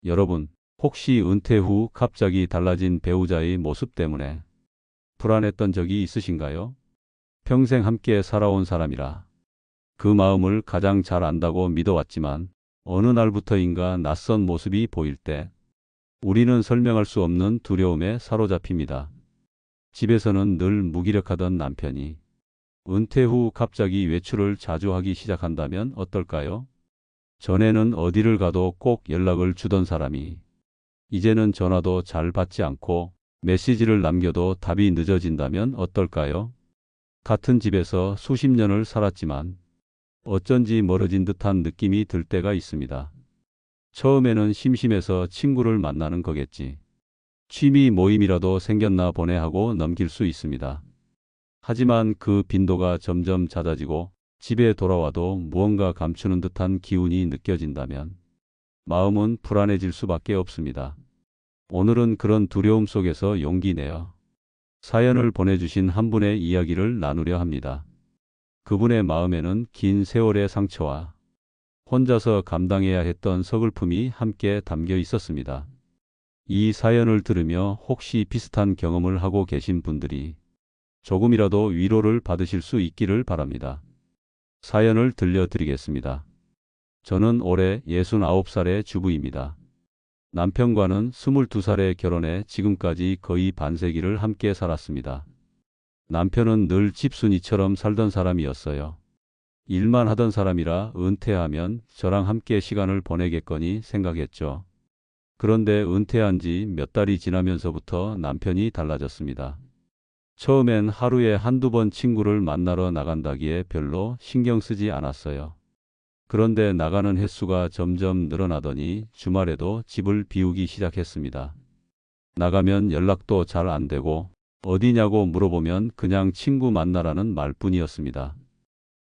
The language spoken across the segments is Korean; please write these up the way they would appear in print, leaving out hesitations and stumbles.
여러분, 혹시 은퇴 후 갑자기 달라진 배우자의 모습 때문에 불안했던 적이 있으신가요? 평생 함께 살아온 사람이라 그 마음을 가장 잘 안다고 믿어왔지만 어느 날부터인가 낯선 모습이 보일 때 우리는 설명할 수 없는 두려움에 사로잡힙니다. 집에서는 늘 무기력하던 남편이 은퇴 후 갑자기 외출을 자주 하기 시작한다면 어떨까요? 전에는 어디를 가도 꼭 연락을 주던 사람이 이제는 전화도 잘 받지 않고 메시지를 남겨도 답이 늦어진다면 어떨까요? 같은 집에서 수십 년을 살았지만 어쩐지 멀어진 듯한 느낌이 들 때가 있습니다. 처음에는 심심해서 친구를 만나는 거겠지. 취미 모임이라도 생겼나 보네 하고 넘길 수 있습니다. 하지만 그 빈도가 점점 잦아지고 집에 돌아와도 무언가 감추는 듯한 기운이 느껴진다면 마음은 불안해질 수밖에 없습니다. 오늘은 그런 두려움 속에서 용기 내어 사연을 보내주신 한 분의 이야기를 나누려 합니다. 그분의 마음에는 긴 세월의 상처와 혼자서 감당해야 했던 서글픔이 함께 담겨 있었습니다. 이 사연을 들으며 혹시 비슷한 경험을 하고 계신 분들이 조금이라도 위로를 받으실 수 있기를 바랍니다. 사연을 들려드리겠습니다. 저는 올해 69살의 주부입니다. 남편과는 22살에 결혼해 지금까지 거의 반세기를 함께 살았습니다. 남편은 늘 집순이처럼 살던 사람이었어요. 일만 하던 사람이라 은퇴하면 저랑 함께 시간을 보내겠거니 생각했죠. 그런데 은퇴한 지 몇 달이 지나면서부터 남편이 달라졌습니다. 처음엔 하루에 한두 번 친구를 만나러 나간다기에 별로 신경 쓰지 않았어요. 그런데 나가는 횟수가 점점 늘어나더니 주말에도 집을 비우기 시작했습니다. 나가면 연락도 잘 안 되고 어디냐고 물어보면 그냥 친구 만나라는 말뿐이었습니다.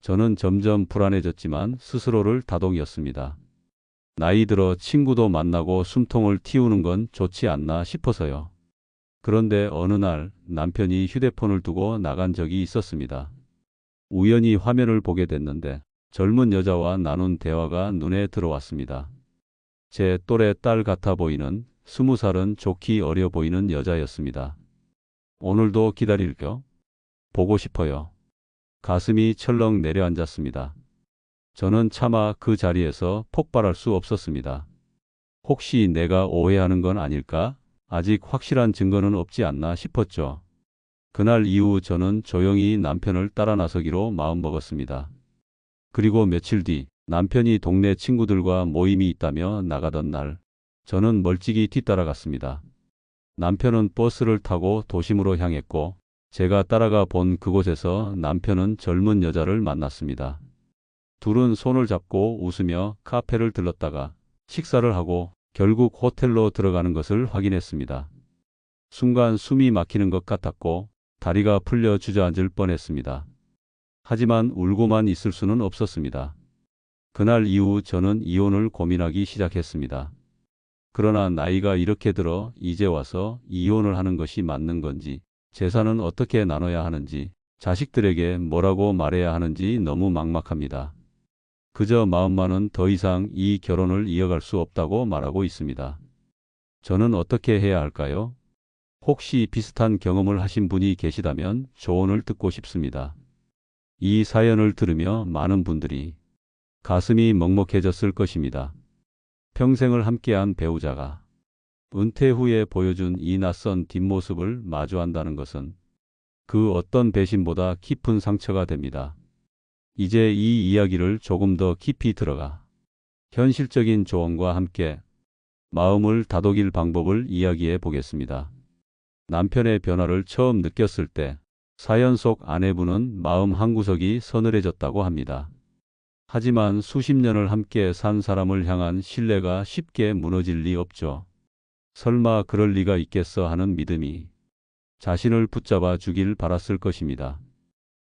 저는 점점 불안해졌지만 스스로를 다독였습니다. 나이 들어 친구도 만나고 숨통을 틔우는 건 좋지 않나 싶어서요. 그런데 어느 날 남편이 휴대폰을 두고 나간 적이 있었습니다. 우연히 화면을 보게 됐는데 젊은 여자와 나눈 대화가 눈에 들어왔습니다. 제 또래 딸 같아 보이는 20살은 좋기 어려 보이는 여자였습니다. 오늘도 기다릴게요. 보고 싶어요. 가슴이 철렁 내려앉았습니다. 저는 차마 그 자리에서 폭발할 수 없었습니다. 혹시 내가 오해하는 건 아닐까? 아직 확실한 증거는 없지 않나 싶었죠. 그날 이후 저는 조용히 남편을 따라 나서기로 마음먹었습니다. 그리고 며칠 뒤 남편이 동네 친구들과 모임이 있다며 나가던 날 저는 멀찍이 뒤따라갔습니다. 남편은 버스를 타고 도심으로 향했고 제가 따라가 본 그곳에서 남편은 젊은 여자를 만났습니다. 둘은 손을 잡고 웃으며 카페를 들렀다가 식사를 하고 결국 호텔로 들어가는 것을 확인했습니다. 순간 숨이 막히는 것 같았고 다리가 풀려 주저앉을 뻔했습니다. 하지만 울고만 있을 수는 없었습니다. 그날 이후 저는 이혼을 고민하기 시작했습니다. 그러나 나이가 이렇게 들어 이제 와서 이혼을 하는 것이 맞는 건지, 재산은 어떻게 나눠야 하는지, 자식들에게 뭐라고 말해야 하는지 너무 막막합니다. 그저 마음만은 더 이상 이 결혼을 이어갈 수 없다고 말하고 있습니다. 저는 어떻게 해야 할까요? 혹시 비슷한 경험을 하신 분이 계시다면 조언을 듣고 싶습니다. 이 사연을 들으며 많은 분들이 가슴이 먹먹해졌을 것입니다. 평생을 함께한 배우자가 은퇴 후에 보여준 이 낯선 뒷모습을 마주한다는 것은 그 어떤 배신보다 깊은 상처가 됩니다. 이제 이 이야기를 조금 더 깊이 들어가 현실적인 조언과 함께 마음을 다독일 방법을 이야기해 보겠습니다. 남편의 변화를 처음 느꼈을 때 사연 속 아내분은 마음 한구석이 서늘해졌다고 합니다. 하지만 수십 년을 함께 산 사람을 향한 신뢰가 쉽게 무너질 리 없죠. 설마 그럴 리가 있겠어 하는 믿음이 자신을 붙잡아 주길 바랐을 것입니다.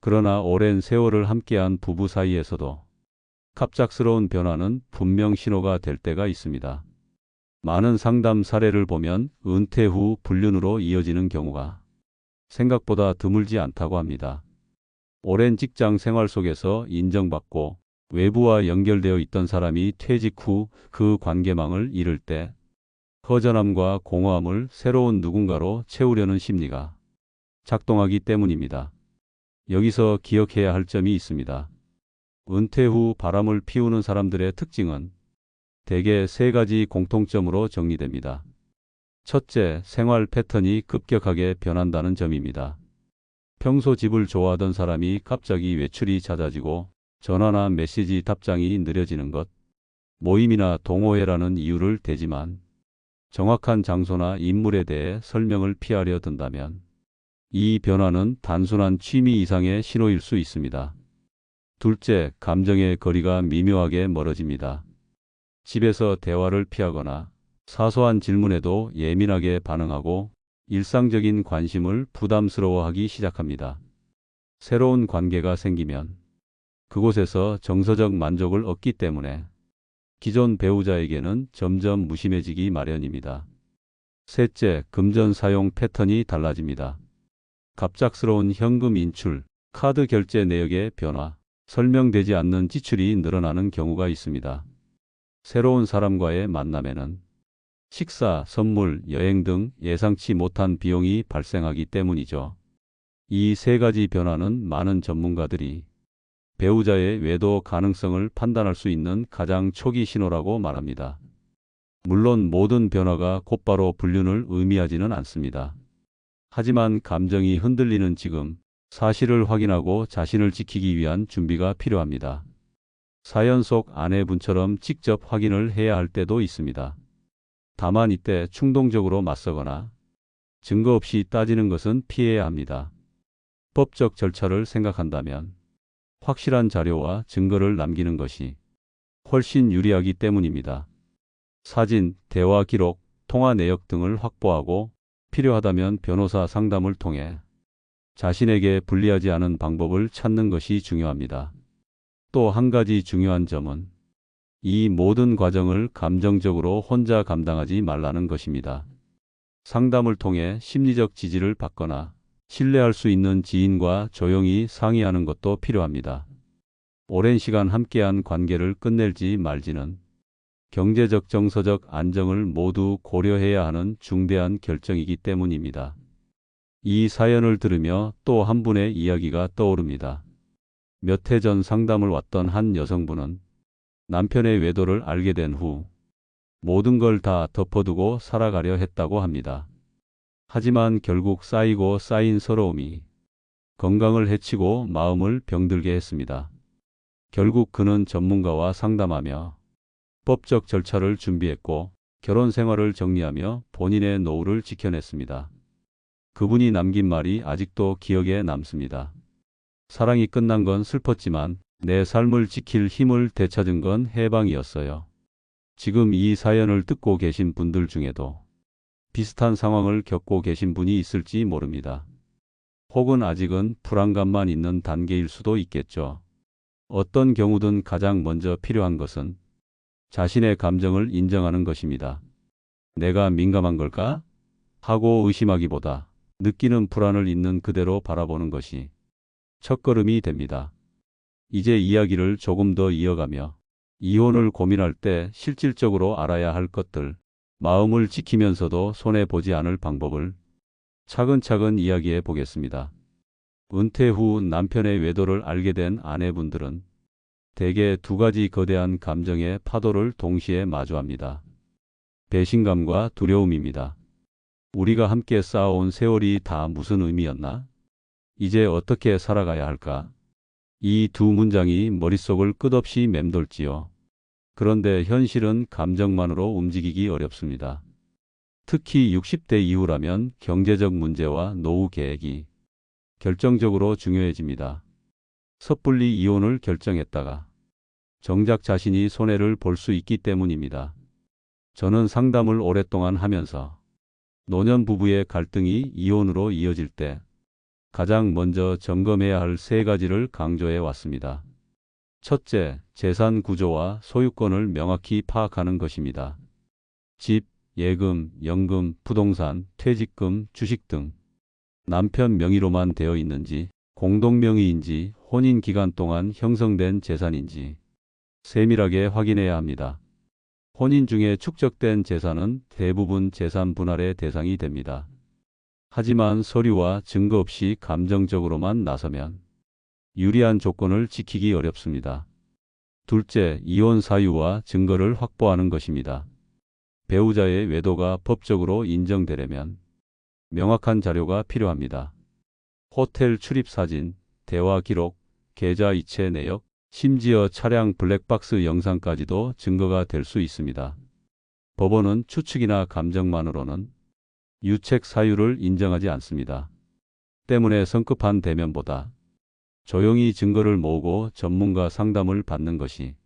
그러나 오랜 세월을 함께한 부부 사이에서도 갑작스러운 변화는 분명 신호가 될 때가 있습니다. 많은 상담 사례를 보면 은퇴 후 불륜으로 이어지는 경우가 생각보다 드물지 않다고 합니다. 오랜 직장 생활 속에서 인정받고 외부와 연결되어 있던 사람이 퇴직 후 그 관계망을 잃을 때 허전함과 공허함을 새로운 누군가로 채우려는 심리가 작동하기 때문입니다. 여기서 기억해야 할 점이 있습니다. 은퇴 후 바람을 피우는 사람들의 특징은 대개 세 가지 공통점으로 정리됩니다. 첫째, 생활 패턴이 급격하게 변한다는 점입니다. 평소 집을 좋아하던 사람이 갑자기 외출이 잦아지고 전화나 메시지 답장이 느려지는 것, 모임이나 동호회라는 이유를 대지만 정확한 장소나 인물에 대해 설명을 피하려 든다면 이 변화는 단순한 취미 이상의 신호일 수 있습니다. 둘째, 감정의 거리가 미묘하게 멀어집니다. 집에서 대화를 피하거나 사소한 질문에도 예민하게 반응하고 일상적인 관심을 부담스러워하기 시작합니다. 새로운 관계가 생기면 그곳에서 정서적 만족을 얻기 때문에 기존 배우자에게는 점점 무심해지기 마련입니다. 셋째, 금전 사용 패턴이 달라집니다. 갑작스러운 현금 인출, 카드 결제 내역의 변화, 설명되지 않는 지출이 늘어나는 경우가 있습니다. 새로운 사람과의 만남에는 식사, 선물, 여행 등 예상치 못한 비용이 발생하기 때문이죠. 이 세 가지 변화는 많은 전문가들이 배우자의 외도 가능성을 판단할 수 있는 가장 초기 신호라고 말합니다. 물론 모든 변화가 곧바로 불륜을 의미하지는 않습니다. 하지만 감정이 흔들리는 지금 사실을 확인하고 자신을 지키기 위한 준비가 필요합니다. 사연 속 아내분처럼 직접 확인을 해야 할 때도 있습니다. 다만 이때 충동적으로 맞서거나 증거 없이 따지는 것은 피해야 합니다. 법적 절차를 생각한다면 확실한 자료와 증거를 남기는 것이 훨씬 유리하기 때문입니다. 사진, 대화 기록, 통화 내역 등을 확보하고 필요하다면 변호사 상담을 통해 자신에게 불리하지 않은 방법을 찾는 것이 중요합니다. 또 한 가지 중요한 점은 이 모든 과정을 감정적으로 혼자 감당하지 말라는 것입니다. 상담을 통해 심리적 지지를 받거나 신뢰할 수 있는 지인과 조용히 상의하는 것도 필요합니다. 오랜 시간 함께한 관계를 끝낼지 말지는 경제적, 정서적 안정을 모두 고려해야 하는 중대한 결정이기 때문입니다. 이 사연을 들으며 또 한 분의 이야기가 떠오릅니다. 몇 해 전 상담을 왔던 한 여성분은 남편의 외도를 알게 된 후 모든 걸 다 덮어두고 살아가려 했다고 합니다. 하지만 결국 쌓이고 쌓인 서러움이 건강을 해치고 마음을 병들게 했습니다. 결국 그는 전문가와 상담하며 법적 절차를 준비했고 결혼 생활을 정리하며 본인의 노후를 지켜냈습니다. 그분이 남긴 말이 아직도 기억에 남습니다. 사랑이 끝난 건 슬펐지만 내 삶을 지킬 힘을 되찾은 건 해방이었어요. 지금 이 사연을 듣고 계신 분들 중에도 비슷한 상황을 겪고 계신 분이 있을지 모릅니다. 혹은 아직은 불안감만 있는 단계일 수도 있겠죠. 어떤 경우든 가장 먼저 필요한 것은 자신의 감정을 인정하는 것입니다. 내가 민감한 걸까? 하고 의심하기보다 느끼는 불안을 있는 그대로 바라보는 것이 첫걸음이 됩니다. 이제 이야기를 조금 더 이어가며 이혼을 고민할 때 실질적으로 알아야 할 것들, 마음을 지키면서도 손해보지 않을 방법을 차근차근 이야기해 보겠습니다. 은퇴 후 남편의 외도를 알게 된 아내분들은 대개 두 가지 거대한 감정의 파도를 동시에 마주합니다. 배신감과 두려움입니다. 우리가 함께 쌓아온 세월이 다 무슨 의미였나? 이제 어떻게 살아가야 할까? 이 두 문장이 머릿속을 끝없이 맴돌지요. 그런데 현실은 감정만으로 움직이기 어렵습니다. 특히 60대 이후라면 경제적 문제와 노후 계획이 결정적으로 중요해집니다. 섣불리 이혼을 결정했다가 정작 자신이 손해를 볼 수 있기 때문입니다. 저는 상담을 오랫동안 하면서 노년 부부의 갈등이 이혼으로 이어질 때 가장 먼저 점검해야 할 세 가지를 강조해 왔습니다. 첫째, 재산 구조와 소유권을 명확히 파악하는 것입니다. 집, 예금, 연금, 부동산, 퇴직금, 주식 등 남편 명의로만 되어 있는지, 공동 명의인지, 혼인 기간 동안 형성된 재산인지 세밀하게 확인해야 합니다. 혼인 중에 축적된 재산은 대부분 재산 분할의 대상이 됩니다. 하지만 서류와 증거 없이 감정적으로만 나서면 유리한 조건을 지키기 어렵습니다. 둘째, 이혼 사유와 증거를 확보하는 것입니다. 배우자의 외도가 법적으로 인정되려면 명확한 자료가 필요합니다. 호텔 출입 사진, 대화 기록, 계좌 이체 내역, 심지어 차량 블랙박스 영상까지도 증거가 될 수 있습니다. 법원은 추측이나 감정만으로는 유책 사유를 인정하지 않습니다. 때문에 성급한 대면보다 조용히 증거를 모으고 전문가 상담을 받는 것이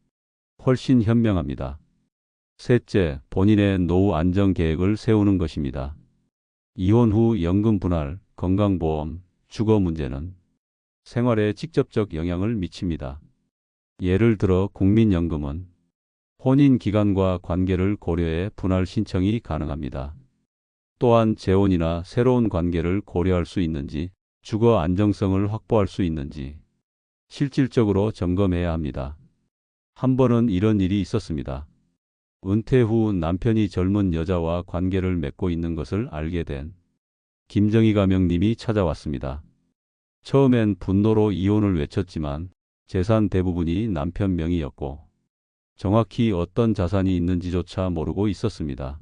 훨씬 현명합니다. 셋째, 본인의 노후 안정 계획을 세우는 것입니다. 이혼 후 연금 분할, 건강보험, 주거 문제는 생활에 직접적 영향을 미칩니다. 예를 들어 국민연금은 혼인 기간과 관계를 고려해 분할 신청이 가능합니다. 또한 재혼이나 새로운 관계를 고려할 수 있는지, 주거 안정성을 확보할 수 있는지 실질적으로 점검해야 합니다. 한 번은 이런 일이 있었습니다. 은퇴 후 남편이 젊은 여자와 관계를 맺고 있는 것을 알게 된 김정희 가명님이 찾아왔습니다. 처음엔 분노로 이혼을 외쳤지만 재산 대부분이 남편 명의였고 정확히 어떤 자산이 있는지조차 모르고 있었습니다.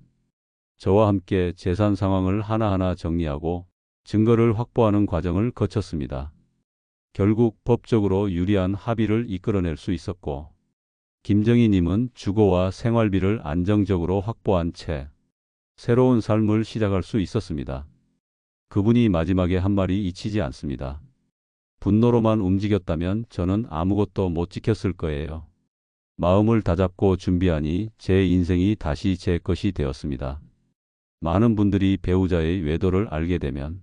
저와 함께 재산 상황을 하나하나 정리하고 증거를 확보하는 과정을 거쳤습니다. 결국 법적으로 유리한 합의를 이끌어낼 수 있었고 김정희 님은 주거와 생활비를 안정적으로 확보한 채 새로운 삶을 시작할 수 있었습니다. 그분이 마지막에 한 말이 잊히지 않습니다. 분노로만 움직였다면 저는 아무것도 못 지켰을 거예요. 마음을 다잡고 준비하니 제 인생이 다시 제 것이 되었습니다. 많은 분들이 배우자의 외도를 알게 되면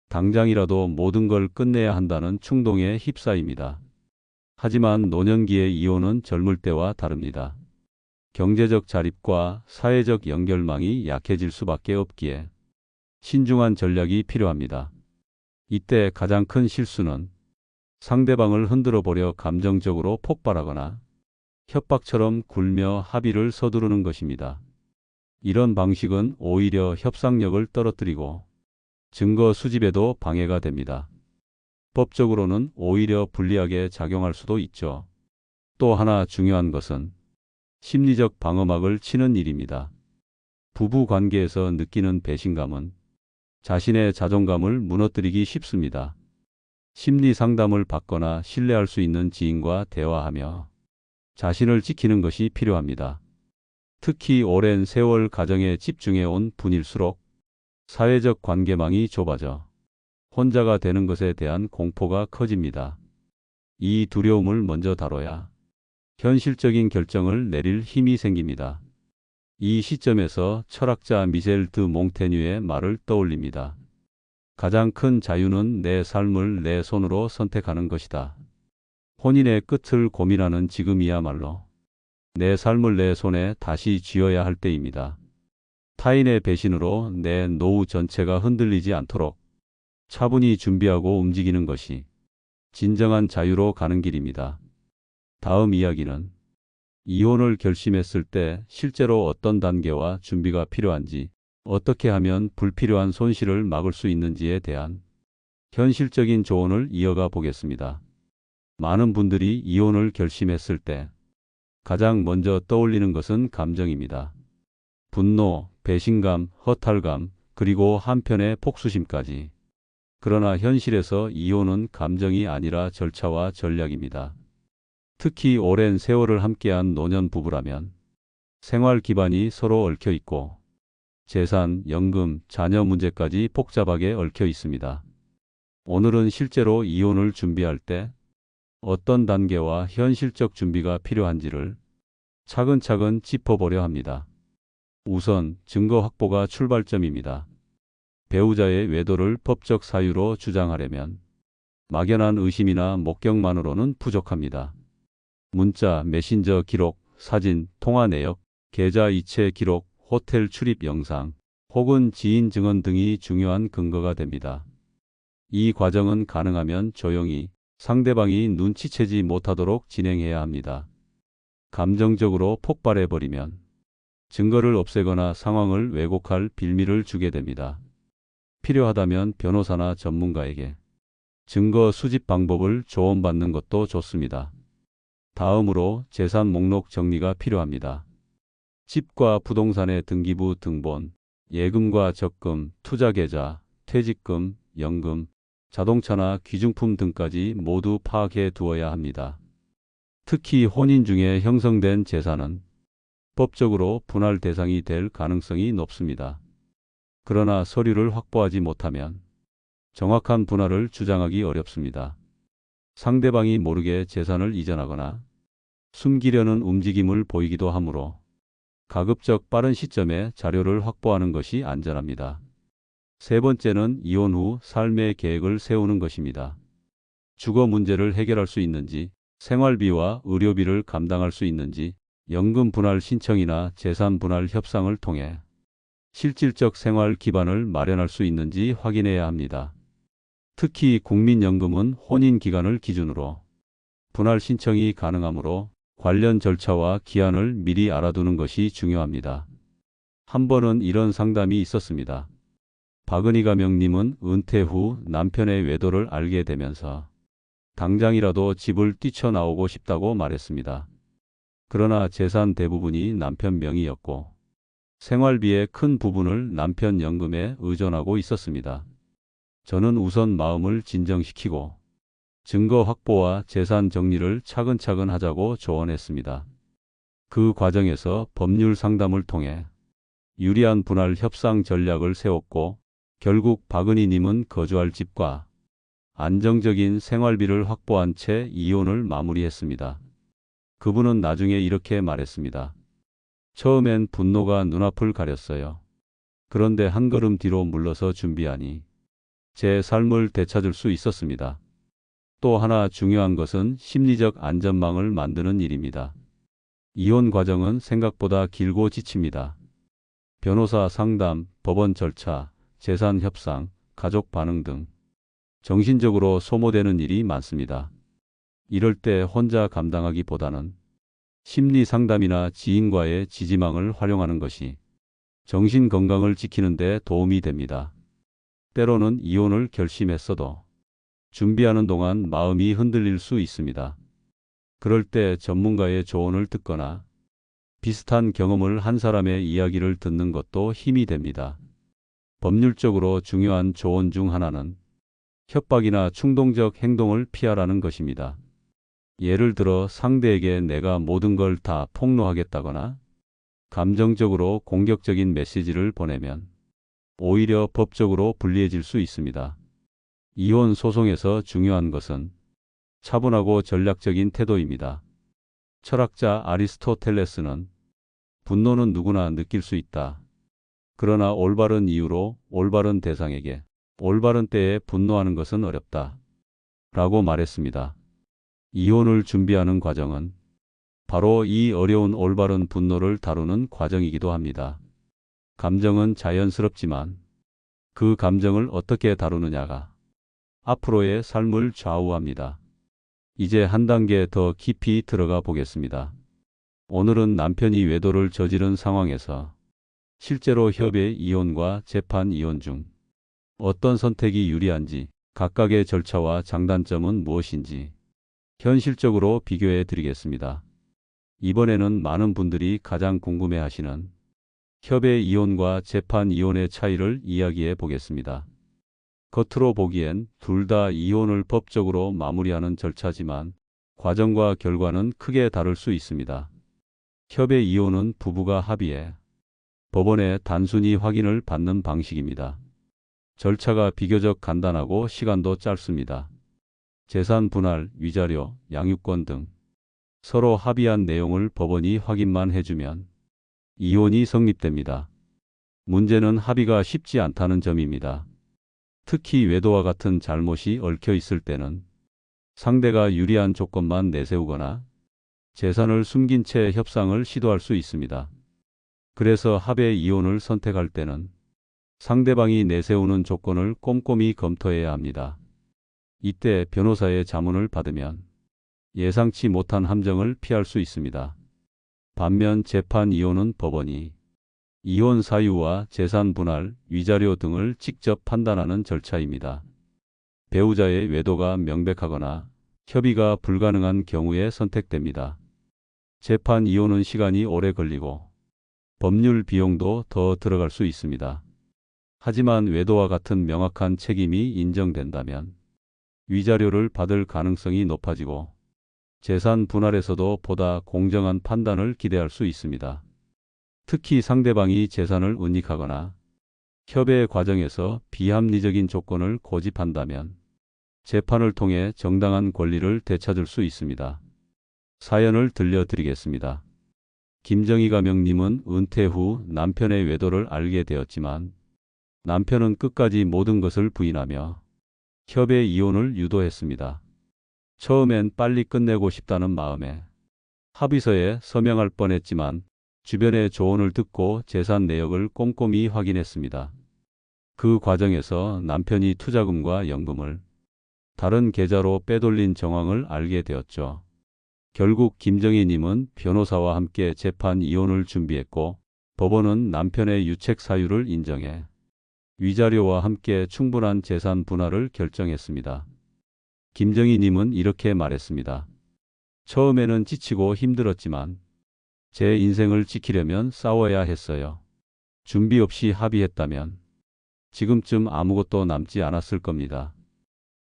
당장이라도 모든 걸 끝내야 한다는 충동에 휩싸입니다. 하지만 노년기의 이혼은 젊을 때와 다릅니다. 경제적 자립과 사회적 연결망이 약해질 수밖에 없기에 신중한 전략이 필요합니다. 이때 가장 큰 실수는 상대방을 흔들어 보려 감정적으로 폭발하거나 협박처럼 굴며 합의를 서두르는 것입니다. 이런 방식은 오히려 협상력을 떨어뜨리고 증거 수집에도 방해가 됩니다. 법적으로는 오히려 불리하게 작용할 수도 있죠. 또 하나 중요한 것은 심리적 방어막을 치는 일입니다. 부부 관계에서 느끼는 배신감은 자신의 자존감을 무너뜨리기 쉽습니다. 심리 상담을 받거나 신뢰할 수 있는 지인과 대화하며 자신을 지키는 것이 필요합니다. 특히 오랜 세월 가정에 집중해온 분일수록 사회적 관계망이 좁아져 혼자가 되는 것에 대한 공포가 커집니다. 이 두려움을 먼저 다뤄야 현실적인 결정을 내릴 힘이 생깁니다. 이 시점에서 철학자 미셸 드 몽테뉴의 말을 떠올립니다. 가장 큰 자유는 내 삶을 내 손으로 선택하는 것이다. 혼인의 끝을 고민하는 지금이야말로 내 삶을 내 손에 다시 쥐어야 할 때입니다. 타인의 배신으로 내 노후 전체가 흔들리지 않도록 차분히 준비하고 움직이는 것이 진정한 자유로 가는 길입니다. 다음 이야기는 이혼을 결심했을 때 실제로 어떤 단계와 준비가 필요한지, 어떻게 하면 불필요한 손실을 막을 수 있는지에 대한 현실적인 조언을 이어가 보겠습니다. 많은 분들이 이혼을 결심했을 때 가장 먼저 떠올리는 것은 감정입니다. 분노, 배신감, 허탈감, 그리고 한편의 복수심까지. 그러나 현실에서 이혼은 감정이 아니라 절차와 전략입니다. 특히 오랜 세월을 함께한 노년 부부라면 생활 기반이 서로 얽혀 있고 재산, 연금, 자녀 문제까지 복잡하게 얽혀 있습니다. 오늘은 실제로 이혼을 준비할 때 어떤 단계와 현실적 준비가 필요한지를 차근차근 짚어보려 합니다. 우선 증거 확보가 출발점입니다. 배우자의 외도를 법적 사유로 주장하려면 막연한 의심이나 목격만으로는 부족합니다. 문자, 메신저 기록, 사진, 통화 내역, 계좌 이체 기록, 호텔 출입 영상, 혹은 지인 증언 등이 중요한 근거가 됩니다. 이 과정은 가능하면 조용히 상대방이 눈치채지 못하도록 진행해야 합니다. 감정적으로 폭발해버리면 증거를 없애거나 상황을 왜곡할 빌미를 주게 됩니다. 필요하다면 변호사나 전문가에게 증거 수집 방법을 조언받는 것도 좋습니다. 다음으로 재산 목록 정리가 필요합니다. 집과 부동산의 등기부 등본, 예금과 적금, 투자계좌, 퇴직금, 연금, 자동차나 귀중품 등까지 모두 파악해 두어야 합니다. 특히 혼인 중에 형성된 재산은 법적으로 분할 대상이 될 가능성이 높습니다. 그러나 서류를 확보하지 못하면 정확한 분할을 주장하기 어렵습니다. 상대방이 모르게 재산을 이전하거나 숨기려는 움직임을 보이기도 하므로 가급적 빠른 시점에 자료를 확보하는 것이 안전합니다. 세 번째는 이혼 후 삶의 계획을 세우는 것입니다. 주거 문제를 해결할 수 있는지, 생활비와 의료비를 감당할 수 있는지, 연금 분할 신청이나 재산 분할 협상을 통해 실질적 생활 기반을 마련할 수 있는지 확인해야 합니다. 특히 국민연금은 혼인 기간을 기준으로 분할 신청이 가능하므로 관련 절차와 기한을 미리 알아두는 것이 중요합니다. 한 번은 이런 상담이 있었습니다. 박은희 가명님은 은퇴 후 남편의 외도를 알게 되면서 당장이라도 집을 뛰쳐나오고 싶다고 말했습니다. 그러나 재산 대부분이 남편 명의였고 생활비의 큰 부분을 남편 연금에 의존하고 있었습니다. 저는 우선 마음을 진정시키고 증거 확보와 재산 정리를 차근차근 하자고 조언했습니다. 그 과정에서 법률 상담을 통해 유리한 분할 협상 전략을 세웠고 결국 박은희님은 거주할 집과 안정적인 생활비를 확보한 채 이혼을 마무리했습니다. 그분은 나중에 이렇게 말했습니다. 처음엔 분노가 눈앞을 가렸어요. 그런데 한 걸음 뒤로 물러서 준비하니 제 삶을 되찾을 수 있었습니다. 또 하나 중요한 것은 심리적 안전망을 만드는 일입니다. 이혼 과정은 생각보다 길고 지칩니다. 변호사 상담, 법원 절차, 재산 협상, 가족 반응 등 정신적으로 소모되는 일이 많습니다. 이럴 때 혼자 감당하기보다는 심리 상담이나 지인과의 지지망을 활용하는 것이 정신 건강을 지키는 데 도움이 됩니다. 때로는 이혼을 결심했어도 준비하는 동안 마음이 흔들릴 수 있습니다. 그럴 때 전문가의 조언을 듣거나 비슷한 경험을 한 사람의 이야기를 듣는 것도 힘이 됩니다. 법률적으로 중요한 조언 중 하나는 협박이나 충동적 행동을 피하라는 것입니다. 예를 들어 상대에게 내가 모든 걸 다 폭로하겠다거나 감정적으로 공격적인 메시지를 보내면 오히려 법적으로 불리해질 수 있습니다. 이혼 소송에서 중요한 것은 차분하고 전략적인 태도입니다. 철학자 아리스토텔레스는 분노는 누구나 느낄 수 있다. 그러나 올바른 이유로 올바른 대상에게 올바른 때에 분노하는 것은 어렵다. 라고 말했습니다. 이혼을 준비하는 과정은 바로 이 어려운 올바른 분노를 다루는 과정이기도 합니다. 감정은 자연스럽지만 그 감정을 어떻게 다루느냐가 앞으로의 삶을 좌우합니다. 이제 한 단계 더 깊이 들어가 보겠습니다. 오늘은 남편이 외도를 저지른 상황에서 실제로 협의 이혼과 재판 이혼 중 어떤 선택이 유리한지, 각각의 절차와 장단점은 무엇인지 현실적으로 비교해 드리겠습니다. 이번에는 많은 분들이 가장 궁금해하시는 협의 이혼과 재판 이혼의 차이를 이야기해 보겠습니다. 겉으로 보기엔 둘 다 이혼을 법적으로 마무리하는 절차지만 과정과 결과는 크게 다를 수 있습니다. 협의 이혼은 부부가 합의해 법원에 단순히 확인을 받는 방식입니다. 절차가 비교적 간단하고 시간도 짧습니다. 재산 분할, 위자료, 양육권 등 서로 합의한 내용을 법원이 확인만 해주면 이혼이 성립됩니다. 문제는 합의가 쉽지 않다는 점입니다. 특히 외도와 같은 잘못이 얽혀 있을 때는 상대가 유리한 조건만 내세우거나 재산을 숨긴 채 협상을 시도할 수 있습니다. 그래서 합의 이혼을 선택할 때는 상대방이 내세우는 조건을 꼼꼼히 검토해야 합니다. 이때 변호사의 자문을 받으면 예상치 못한 함정을 피할 수 있습니다. 반면 재판 이혼은 법원이 이혼 사유와 재산 분할, 위자료 등을 직접 판단하는 절차입니다. 배우자의 외도가 명백하거나 협의가 불가능한 경우에 선택됩니다. 재판 이혼은 시간이 오래 걸리고 법률 비용도 더 들어갈 수 있습니다. 하지만 외도와 같은 명확한 책임이 인정된다면 위자료를 받을 가능성이 높아지고 재산 분할에서도 보다 공정한 판단을 기대할 수 있습니다. 특히 상대방이 재산을 은닉하거나 협의 과정에서 비합리적인 조건을 고집한다면 재판을 통해 정당한 권리를 되찾을 수 있습니다. 사연을 들려드리겠습니다. 김정희 가명님은 은퇴 후 남편의 외도를 알게 되었지만 남편은 끝까지 모든 것을 부인하며 협의 이혼을 유도했습니다. 처음엔 빨리 끝내고 싶다는 마음에 합의서에 서명할 뻔했지만 주변의 조언을 듣고 재산 내역을 꼼꼼히 확인했습니다. 그 과정에서 남편이 투자금과 연금을 다른 계좌로 빼돌린 정황을 알게 되었죠. 결국 김정희님은 변호사와 함께 재판 이혼을 준비했고 법원은 남편의 유책 사유를 인정해 위자료와 함께 충분한 재산 분할을 결정했습니다. 김정희님은 이렇게 말했습니다. 처음에는 지치고 힘들었지만 제 인생을 지키려면 싸워야 했어요. 준비 없이 합의했다면 지금쯤 아무것도 남지 않았을 겁니다.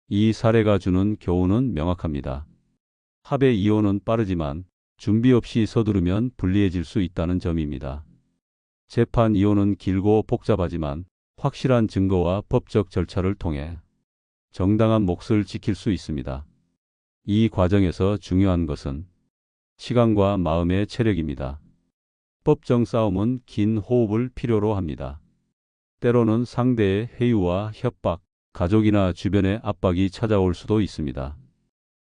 이 사례가 주는 교훈은 명확합니다. 합의 이혼은 빠르지만 준비 없이 서두르면 불리해질 수 있다는 점입니다. 재판 이혼은 길고 복잡하지만 확실한 증거와 법적 절차를 통해 정당한 몫을 지킬 수 있습니다. 이 과정에서 중요한 것은 시간과 마음의 체력입니다. 법정 싸움은 긴 호흡을 필요로 합니다. 때로는 상대의 회유와 협박, 가족이나 주변의 압박이 찾아올 수도 있습니다.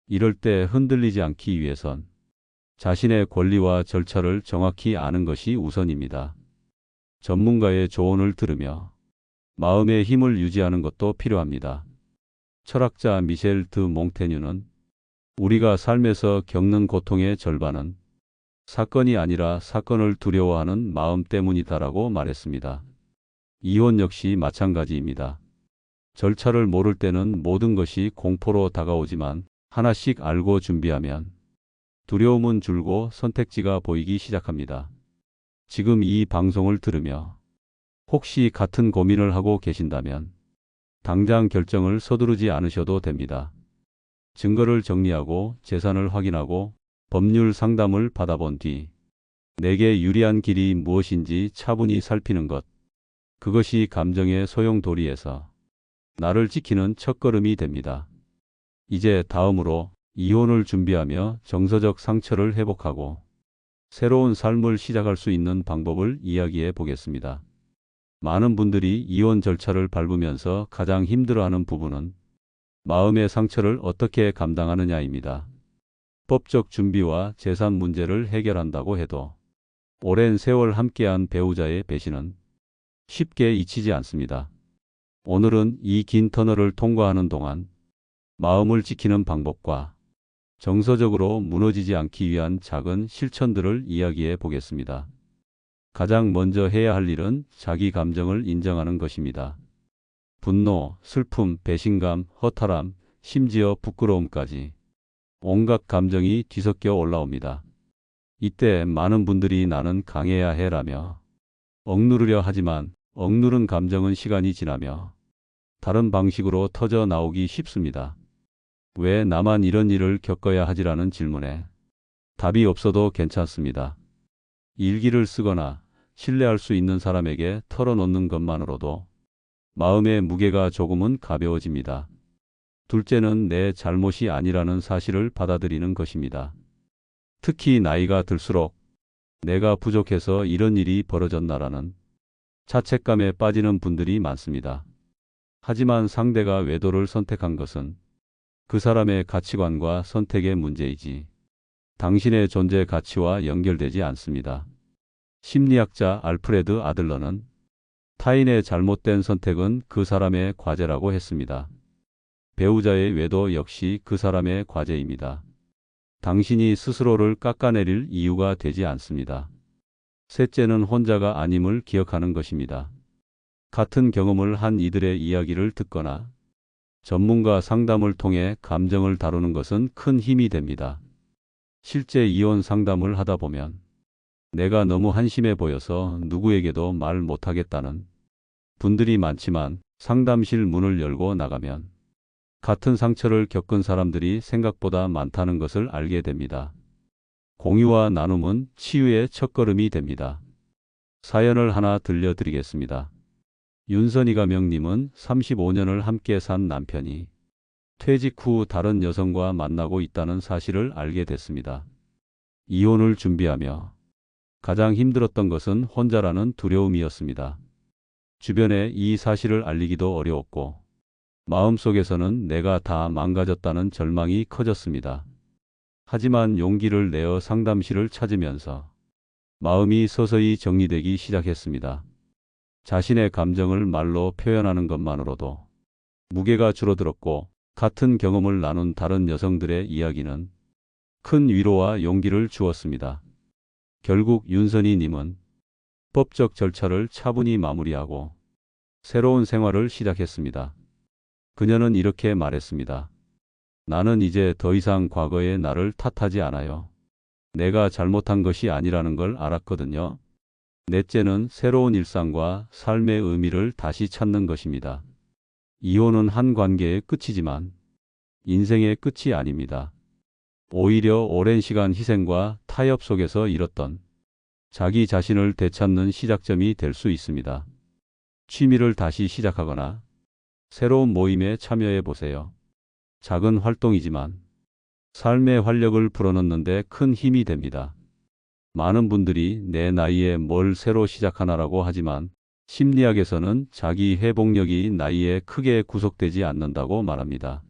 이럴 때 흔들리지 않기 위해선 자신의 권리와 절차를 정확히 아는 것이 우선입니다. 전문가의 조언을 들으며 마음의 힘을 유지하는 것도 필요합니다. 철학자 미셸 드 몽테뉴는 우리가 삶에서 겪는 고통의 절반은 사건이 아니라 사건을 두려워하는 마음 때문이다라고 말했습니다. 이혼 역시 마찬가지입니다. 절차를 모를 때는 모든 것이 공포로 다가오지만 하나씩 알고 준비하면 두려움은 줄고 선택지가 보이기 시작합니다. 지금 이 방송을 들으며 혹시 같은 고민을 하고 계신다면 당장 결정을 서두르지 않으셔도 됩니다. 증거를 정리하고 재산을 확인하고 법률 상담을 받아본 뒤 내게 유리한 길이 무엇인지 차분히 살피는 것. 그것이 감정의 소용돌이에서 나를 지키는 첫걸음이 됩니다. 이제 다음으로 이혼을 준비하며 정서적 상처를 회복하고 새로운 삶을 시작할 수 있는 방법을 이야기해 보겠습니다. 많은 분들이 이혼 절차를 밟으면서 가장 힘들어하는 부분은 마음의 상처를 어떻게 감당하느냐입니다. 법적 준비와 재산 문제를 해결한다고 해도 오랜 세월 함께한 배우자의 배신은 쉽게 잊히지 않습니다. 오늘은 이 긴 터널을 통과하는 동안 마음을 지키는 방법과 정서적으로 무너지지 않기 위한 작은 실천들을 이야기해 보겠습니다. 가장 먼저 해야 할 일은 자기 감정을 인정하는 것입니다. 분노, 슬픔, 배신감, 허탈함, 심지어 부끄러움까지 온갖 감정이 뒤섞여 올라옵니다. 이때 많은 분들이 나는 강해야 해라며 억누르려 하지만 억누른 감정은 시간이 지나며 다른 방식으로 터져 나오기 쉽습니다. 왜 나만 이런 일을 겪어야 하지라는 질문에 답이 없어도 괜찮습니다. 일기를 쓰거나 신뢰할 수 있는 사람에게 털어놓는 것만으로도 마음의 무게가 조금은 가벼워집니다. 둘째는 내 잘못이 아니라는 사실을 받아들이는 것입니다. 특히 나이가 들수록 내가 부족해서 이런 일이 벌어졌나라는 자책감에 빠지는 분들이 많습니다. 하지만 상대가 외도를 선택한 것은 그 사람의 가치관과 선택의 문제이지 당신의 존재 가치와 연결되지 않습니다. 심리학자 알프레드 아들러는 타인의 잘못된 선택은 그 사람의 과제라고 했습니다. 배우자의 외도 역시 그 사람의 과제입니다. 당신이 스스로를 깎아내릴 이유가 되지 않습니다. 셋째는 혼자가 아님을 기억하는 것입니다. 같은 경험을 한 이들의 이야기를 듣거나 전문가 상담을 통해 감정을 다루는 것은 큰 힘이 됩니다. 실제 이혼 상담을 하다 보면 내가 너무 한심해 보여서 누구에게도 말 못하겠다는 분들이 많지만 상담실 문을 열고 나가면 같은 상처를 겪은 사람들이 생각보다 많다는 것을 알게 됩니다. 공유와 나눔은 치유의 첫걸음이 됩니다. 사연을 하나 들려드리겠습니다. 윤선이가 명님은 35년을 함께 산 남편이 퇴직 후 다른 여성과 만나고 있다는 사실을 알게 됐습니다. 이혼을 준비하며 가장 힘들었던 것은 혼자라는 두려움이었습니다. 주변에 이 사실을 알리기도 어려웠고 마음속에서는 내가 다 망가졌다는 절망이 커졌습니다. 하지만 용기를 내어 상담실을 찾으면서 마음이 서서히 정리되기 시작했습니다. 자신의 감정을 말로 표현하는 것만으로도 무게가 줄어들었고 같은 경험을 나눈 다른 여성들의 이야기는 큰 위로와 용기를 주었습니다. 결국 윤선희 님은 법적 절차를 차분히 마무리하고 새로운 생활을 시작했습니다. 그녀는 이렇게 말했습니다. 나는 이제 더 이상 과거의 나를 탓하지 않아요. 내가 잘못한 것이 아니라는 걸 알았거든요. 넷째는 새로운 일상과 삶의 의미를 다시 찾는 것입니다. 이혼은 한 관계의 끝이지만 인생의 끝이 아닙니다. 오히려 오랜 시간 희생과 타협 속에서 잃었던 자기 자신을 되찾는 시작점이 될 수 있습니다. 취미를 다시 시작하거나 새로운 모임에 참여해 보세요. 작은 활동이지만 삶의 활력을 불어넣는 데 큰 힘이 됩니다. 많은 분들이 내 나이에 뭘 새로 시작하나라고 하지만 심리학에서는 자기 회복력이 나이에 크게 구속되지 않는다고 말합니다.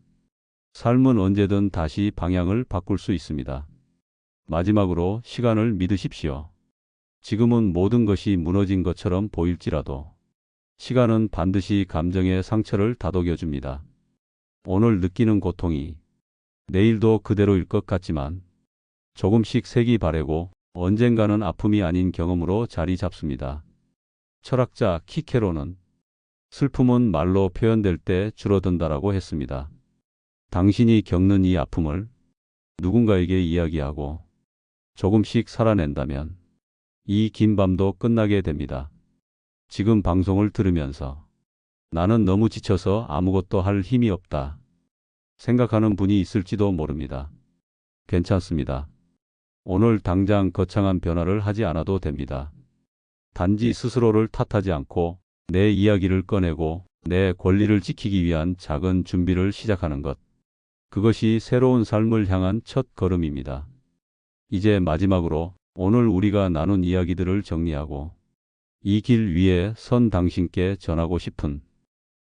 삶은 언제든 다시 방향을 바꿀 수 있습니다. 마지막으로 시간을 믿으십시오. 지금은 모든 것이 무너진 것처럼 보일지라도 시간은 반드시 감정의 상처를 다독여줍니다. 오늘 느끼는 고통이 내일도 그대로일 것 같지만 조금씩 색이 바래고 언젠가는 아픔이 아닌 경험으로 자리 잡습니다. 철학자 키케로는 슬픔은 말로 표현될 때 줄어든다라고 했습니다. 당신이 겪는 이 아픔을 누군가에게 이야기하고 조금씩 살아낸다면 이 긴 밤도 끝나게 됩니다. 지금 방송을 들으면서 나는 너무 지쳐서 아무것도 할 힘이 없다 생각하는 분이 있을지도 모릅니다. 괜찮습니다. 오늘 당장 거창한 변화를 하지 않아도 됩니다. 단지 스스로를 탓하지 않고 내 이야기를 꺼내고 내 권리를 지키기 위한 작은 준비를 시작하는 것. 그것이 새로운 삶을 향한 첫 걸음입니다. 이제 마지막으로 오늘 우리가 나눈 이야기들을 정리하고 이 길 위에 선 당신께 전하고 싶은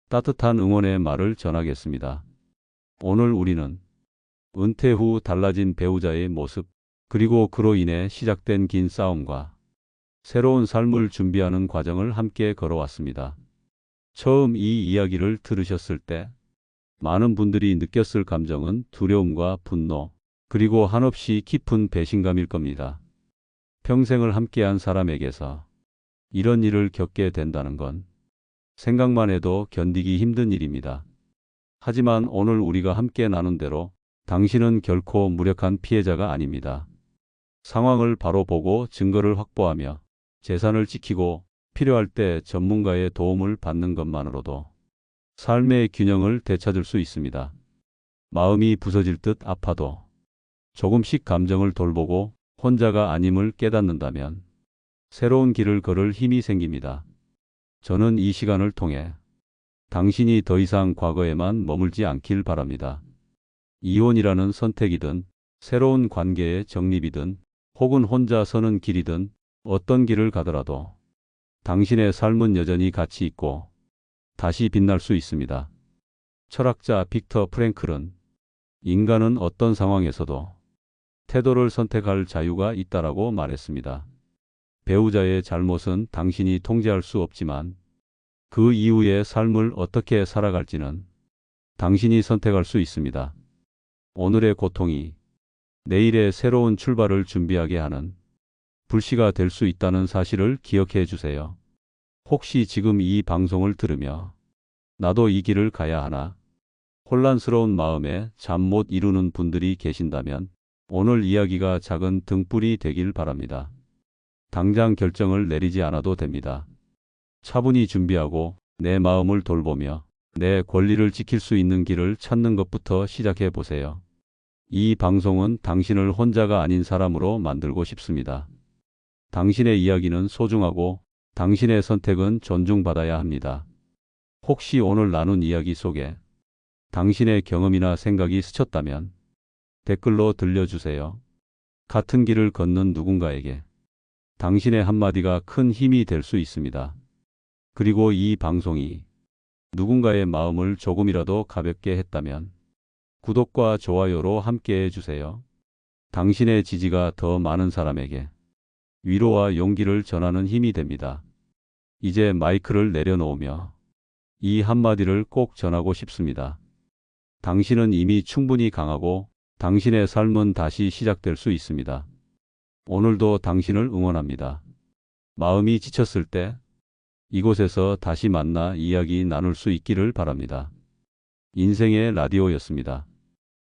따뜻한 응원의 말을 전하겠습니다. 오늘 우리는 은퇴 후 달라진 배우자의 모습, 그리고 그로 인해 시작된 긴 싸움과 새로운 삶을 준비하는 과정을 함께 걸어왔습니다. 처음 이 이야기를 들으셨을 때 많은 분들이 느꼈을 감정은 두려움과 분노, 그리고 한없이 깊은 배신감일 겁니다. 평생을 함께한 사람에게서 이런 일을 겪게 된다는 건 생각만 해도 견디기 힘든 일입니다. 하지만 오늘 우리가 함께 나눈 대로 당신은 결코 무력한 피해자가 아닙니다. 상황을 바로 보고 증거를 확보하며 재산을 지키고 필요할 때 전문가의 도움을 받는 것만으로도 삶의 균형을 되찾을 수 있습니다. 마음이 부서질 듯 아파도 조금씩 감정을 돌보고 혼자가 아님을 깨닫는다면 새로운 길을 걸을 힘이 생깁니다. 저는 이 시간을 통해 당신이 더 이상 과거에만 머물지 않길 바랍니다. 이혼이라는 선택이든 새로운 관계의 정립이든 혹은 혼자 서는 길이든 어떤 길을 가더라도 당신의 삶은 여전히 가치 있고 다시 빛날 수 있습니다. 철학자 빅터 프랭클은 인간은 어떤 상황에서도 태도를 선택할 자유가 있다라고 말했습니다. 배우자의 잘못은 당신이 통제할 수 없지만 그 이후의 삶을 어떻게 살아갈지는 당신이 선택할 수 있습니다. 오늘의 고통이 내일의 새로운 출발을 준비하게 하는 불씨가 될 수 있다는 사실을 기억해 주세요. 혹시 지금 이 방송을 들으며 나도 이 길을 가야 하나 혼란스러운 마음에 잠 못 이루는 분들이 계신다면 오늘 이야기가 작은 등불이 되길 바랍니다. 당장 결정을 내리지 않아도 됩니다. 차분히 준비하고 내 마음을 돌보며 내 권리를 지킬 수 있는 길을 찾는 것부터 시작해 보세요. 이 방송은 당신을 혼자가 아닌 사람으로 만들고 싶습니다. 당신의 이야기는 소중하고 당신의 선택은 존중받아야 합니다. 혹시 오늘 나눈 이야기 속에 당신의 경험이나 생각이 스쳤다면 댓글로 들려주세요. 같은 길을 걷는 누군가에게 당신의 한마디가 큰 힘이 될 수 있습니다. 그리고 이 방송이 누군가의 마음을 조금이라도 가볍게 했다면 구독과 좋아요로 함께 해주세요. 당신의 지지가 더 많은 사람에게 위로와 용기를 전하는 힘이 됩니다. 이제 마이크를 내려놓으며 이 한마디를 꼭 전하고 싶습니다. 당신은 이미 충분히 강하고 당신의 삶은 다시 시작될 수 있습니다. 오늘도 당신을 응원합니다. 마음이 지쳤을 때 이곳에서 다시 만나 이야기 나눌 수 있기를 바랍니다. 인생의 라디오였습니다.